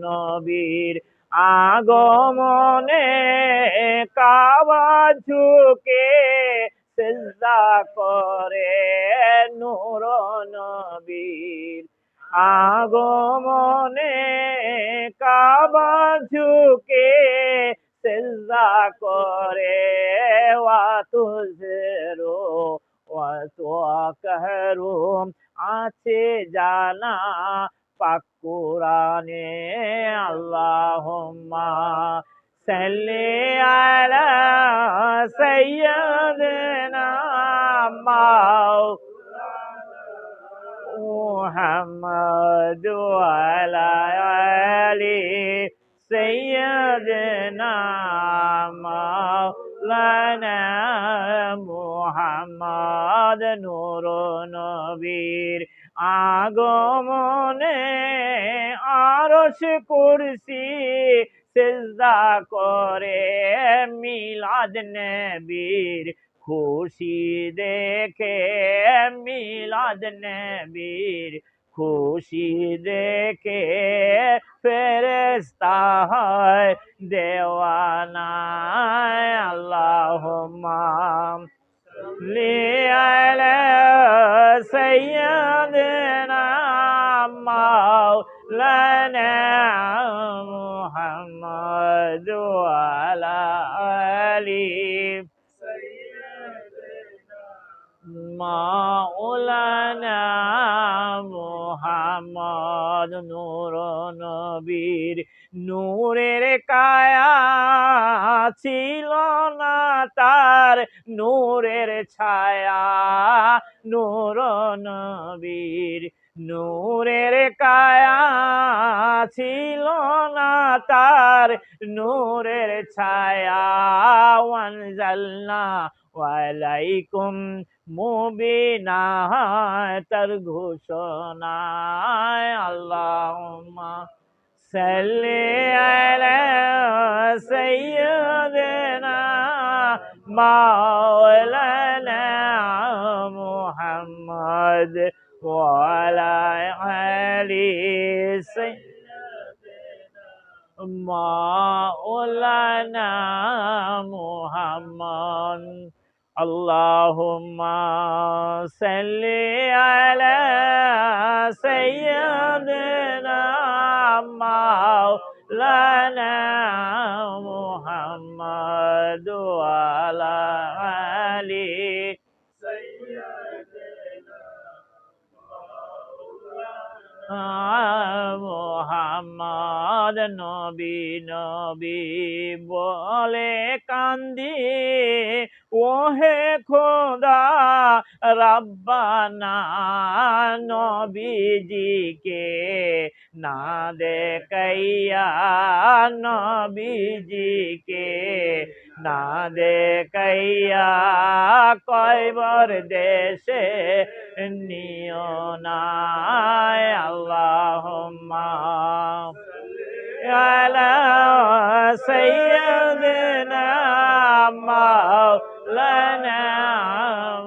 নবীর আগমনে কাবা ঝুঁকে সিজদা করে নূর নবীর আগমনে কাবা ঝুঁকে সিজদা করে ওয়া তুযরু ওয়া তুকাহরু আছে জানা পাক কুরআনে আল্লাহুম্মা সাল্লি আলা সাইয়্যিদিনা মুহাম্মদ ওয়া আলা আলি সাইয়্যিদিনা মাওলানা মুহাম্মদ নূর নবীর আগমনে আরশ কুরসি সিজদা করে মিলাদ নবীর খুশি দেখে মিলাদ নবীর খুশি দেখে ফেরেশতা হয় দেওয়ানা আল্লাহুম্মা সাল্লি আলা সাইয়্যিদিনা মাওলানা মুহাম্মদ ওয়া আলা আলি মাওলানা মুহাম্মদ নূর নবীর নূরের কায়া ছিল না তার নূরের ছায়া নূর নবীর নূরের কায়া ছিল না তার নূরের ছায়া ওয়ানজালনা ওয়ালাইকুম মুবিনাতার ঘোষণায় আল্লাহুম্মা সাল্লি আলা সাইয়্যিদিনা মাওলানা মুহাম্মদ ওয়া আলা আলি সাইয়্যিদিনা মাওলানা মুহাম্মদ আল্লাহুম্মা সাল্লি আলা সাইয়্যিদিনা মাওলানা মুহাম্মদ ওয়া আলা আলি সাইয়্যিদিনা মুহাম্মদ নবী নবী বলে কান্দি ওহে খোদা রব্বানা নবীজিকে না দেখাইয়া নবীজিকে না দেখাইয়া কয়বার দেশে নিও না আল্লাহুম্মা আলা সাইয়্যিদিনা মাওলানা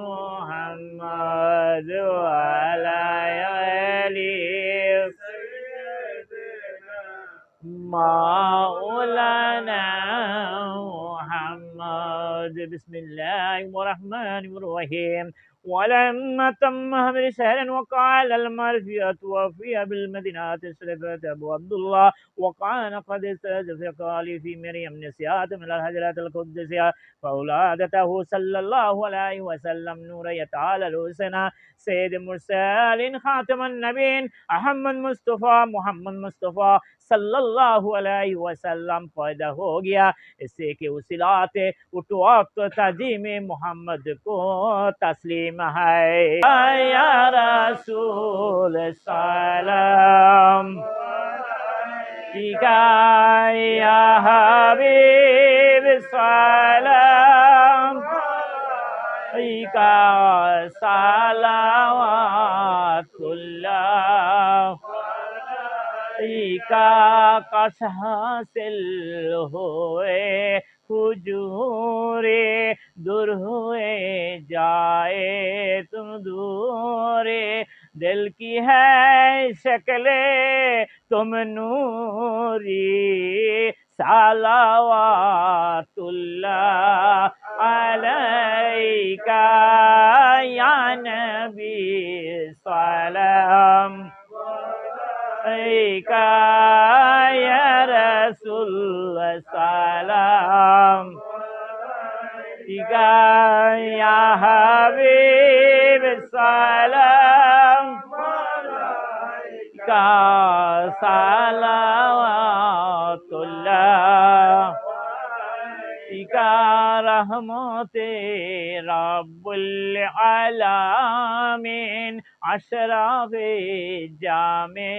মুহাম্মদ ওয়া আলা আলি সাইয়্যিদিনা মাওলানা মুহাম্মদ বিসমিল্লাহির রহমানির রহিম ولما تم هذا شهر وقال المرفية وفي بالمدينة سلفت أبو عبد الله وكان قد استجف في مريم نسيات من الهجرات القدسية فأولادته صلى الله عليه وسلم نور يتعالى الحسنى سيد المرسلين خاتم النبيين محمد मुस्तफ़ा सल्लल्लाहु अलैहि वसल्लम पैदा हो गया। इससे के उसिलाते उठो वक्त ताजीम मोहम्मद को तस्लीम है। या रसूल सलाम या हबीब सलाम का सलावतुल्लाह का कस हासिल हुए हुजूरे दूर हुए जाए तुम दूरे दिल की है शक्ले तुम नूरी सलावतुल्लाह अलैका या नबी सलाम अलैका या रसूल सलाम अलैका या हबीब सलाम का सलावतुल्लाह का रहमते रब्बुल आलमीन अशराफे जामे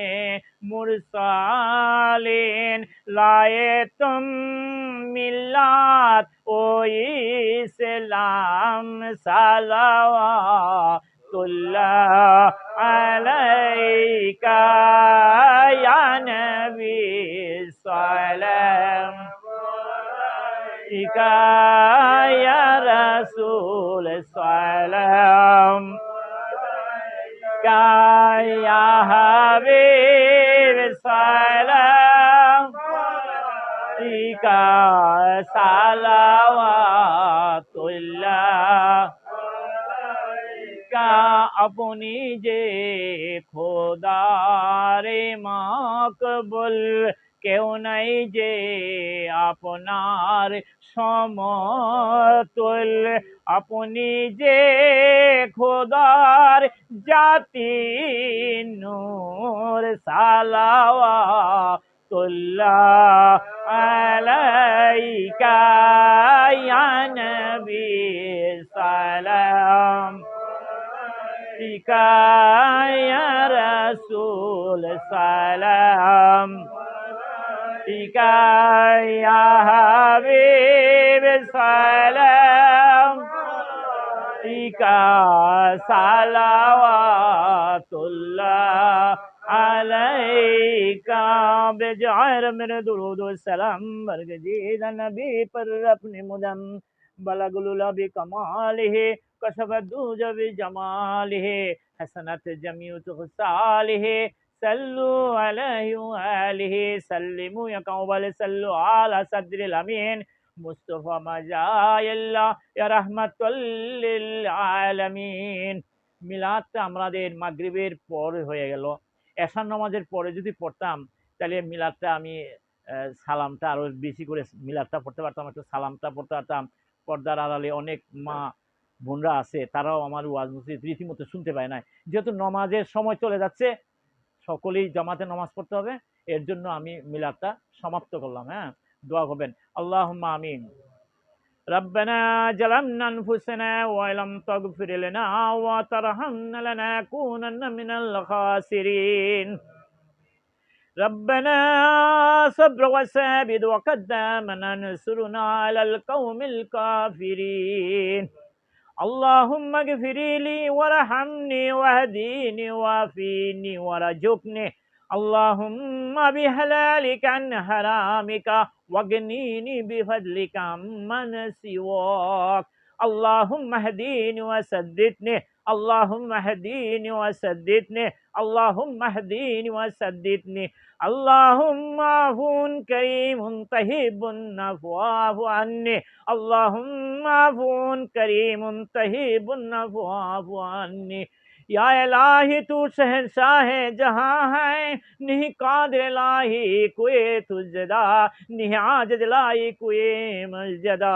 मुरसालिन लाए तुम मिलात ओ इस्लाम सलावतुल्लाह अलैका या नबी सलाम अलैका या रसूल सलाम अलैका या हबीब सलाम अलैका सलावतुल्लाह का अपनी जे खोदारे माकबुल কেউ নাই যে আপনার সমতুল আপনি যে খোদার জাতি নূর সালাওয়াতুল্লাহ আলাইকা ইয়া নবী সালাম আলাইকা ইয়া রাসূল সালাম अलैका या हबीब सलाम अलैका सलावतुल्लाह अलैका बेजायर मेरे दुरूद व सलाम बरगजीद नबी पर अपने मुदम बलगुल बि कमालिहि कसबत दूज बि जमालिहि हसनत जमीउत खुसालिहि सल्लु अलैहि व आलिहि सल्लिमु या कौबल सल्लु अला सद्रिल अमीन मुस्तफा मजाइल्ला या रहमतुल लिल आलमीन মিলাদটা আমাদের মাগরিবের পর হয়ে গেল এশার নামাজের পরে যদি পড়তাম তাহলে মিলাদটা আমি সালামটা আরো বেশি করে মিলাদটা পড়তে পারতাম একটু সালামটা পড়তে পারতাম পর্দার আড়ালে অনেক মা বোনরা আছে তারাও আমার ওয়াজ মসজিদ রীতিমতো শুনতে পায় না যেহেতু নামাজের সময় চলে যাচ্ছে সকলেই জামাতে নামাজ পড়তে হবে এর জন্য আমি মিলাদটা সমাপ্ত করলাম হ্যাঁ দোয়া করবেন আল্লাহুম্মা আমিন ربنا ظلمنا أنفسنا وإن لم تغفر لنا وترحمنا لنكونن من الخاسرين ربنا صبر وثابت وقدمنا انصرنا على القوم الكافرين اللهم اغفر لي وارحمني واهديني وعافيني وارزقني اللهم بحلالك عن حرامك واغنني بفضلك عمن سواك اللهم اهديني وسددني اللهم اهديني وسددني اللهم اهديني وسددني اللهم عفو كريم طيب العفو واعف عني اللهم عفو كريم طيب العفو واعف عني या इलाही तू शहंशाह जहां है नहीं कादिर इलाही कोई तुझदा नहीं आजिज इलाही कोई मस्जदा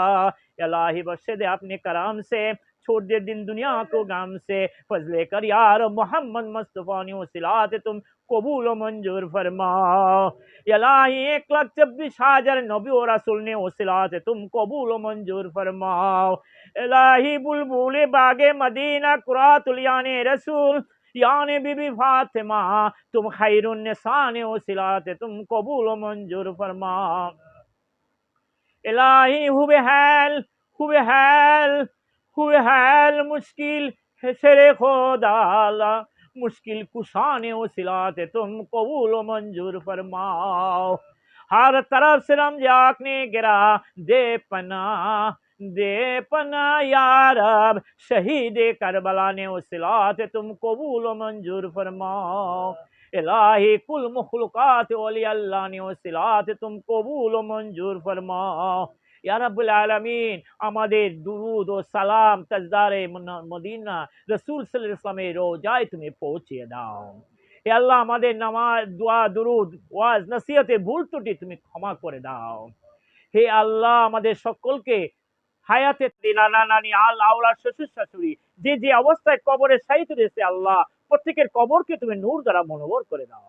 इलाही बख्शे दे अपने करम से छोड़ दे दिन दुनिया को गम से फजले कर यार मोहम्मद मुस्तफा ने वसीलात तुम कबूल मंजूर फरमाओ इलाही 1,24,000 नबी और रसूल ने वसीलात तुम कबूल मंजूर फरमाओ इलाही बुलबुल बागे मदीना कुरातुल याने रसूल याने बीबी फातिमा तुम खैरुन निसाने वसीलात तुम कबूल मंजूर फरमाओ इलाही हुए हाल मुश्किल शेरे खोदाला मुश्किल कुशाने वसीलात तुम कबूल मंजूर फरमाओ हर तरफ से रमजाक ने गिरा दे पना या रब शहीद करबला ने वसीलात तुम कबूल मंजूर फरमाओ इलाही कुल मखलूकात वली अल्लाह ने वसिलात तुम कबूल व मंजूर फरमाओ या रब्बुल आलमीन আমাদের দুরুদ ও সালাম তাজদারে মদিনা রাসূল সাল্লাল্লাহু আলাইহি ওয়াসাল্লামের রওজায় তুমি পৌঁছিয়ে দাও হে আল্লাহ আমাদের নামাজ দোয়া দুরুদ ওয়াজ নসিহতে ভুল ত্রুটি তুমি ক্ষমা করে দাও হে আল্লাহ আমাদের সকলকে হায়াতে নানা নানি আওলাদ শ্বশুর শাশুড়ি যে যে অবস্থায় কবরে শায়িত রয়েছে আল্লাহ প্রত্যেকের কবরকে তুমি নূর দ্বারা মনোহর করে দাও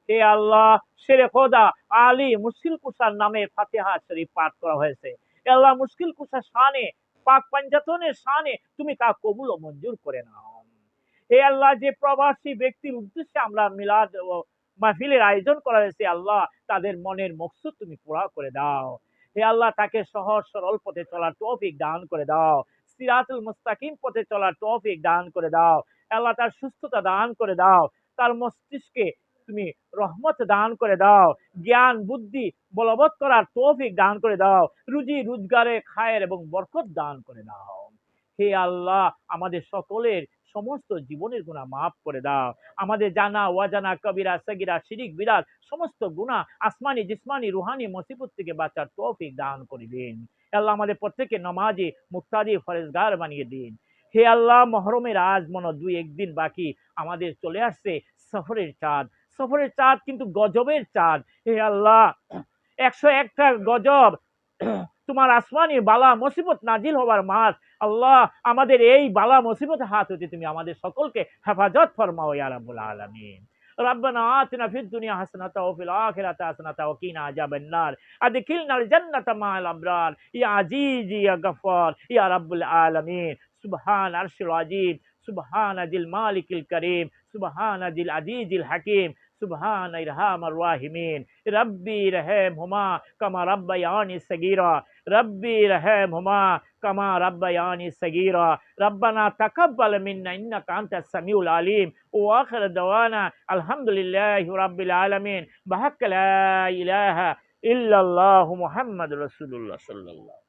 হে আল্লাহ শেরে খোদা আলী মুশকিল কুসার নামে ফাতিহা শরীফ পাঠ করা হয়েছে হে আল্লাহ মুশকিল কুসার শানে পাক পাঞ্জাতনের শানে তুমি তা কবুল ও মঞ্জুর করে নাও হে আল্লাহ যে প্রবাসী ব্যক্তির উদ্দেশ্যে আমরা মিলাদ ও মাহফিলের আয়োজন করা হয়েছে আল্লাহ তাদের মনের মকসুদ তুমি পুরা করে দাও হে আল্লাহ তাকে সহজ সরল পথে চলার তৌফিক দান করে দাও সিরাতুল মুস্তাকিম পথে চলার তৌফিক দান করে দাও আল্লাহ তার সুস্থতা দান করে দাও তার মস্তিষ্কে তুমি রহমত দান করে দাও জ্ঞান বুদ্ধি বলবৎ করার তৌফিক দান করে দাও রুজি রোজগারে খায়ের এবং বরকত দান করে দাও হে আল্লাহ আমাদের সকলের সমস্ত জীবনের গুনাহ মাফ করে দাও আমাদের জানা ওয়াজানা কবিরা সগীরা শিরিক বিদাত সমস্ত গুনাহ আসমানি জিসমানি রুহানি মুসিবত থেকে বাঁচার তৌফিক দান করে দিন আল্লাহ আমাদের প্রত্যেককে নামাজি মুক্তাদি ফরেজগার বানিয়ে দিন হে আল্লাহ মহরমের আজ মনে 2-1 দিন বাকি আমাদের চলে আসছে সফরের চাঁদ কিন্তু গজবের চাঁদ হে আল্লাহ 101টা গজব তোমার আসমানি বালা মুসিবত নাজিল হওয়ার মাস আল্লাহ আমাদের এই বালা মুসিবত হাত হতে তুমি আমাদের সকলকে হেফাজত ফরমাও ইয়া রাব্বুল আলামিন ربنا آتنا في الدنيا حسنة وفي الآخرة حسنة وقنا عذاب النار أدخلنا الجنة مع الأبرار يا عزيز يا غفار يا رب العالمين سبحان عرش العظيم سبحان ذي المالك الكريم سبحان ذي العزيز الحكيم سبحان إرحام الراحمين ربي رحمهما كما ربياني صغيرا ربي رحمهما كما ربياني صغيرا ربنا تقبل منا إنك أنت السميع العليم وآخر دعوانا الحمد لله رب العالمين بحق لا إله إلا الله محمد رسول الله صلى الله عليه وسلم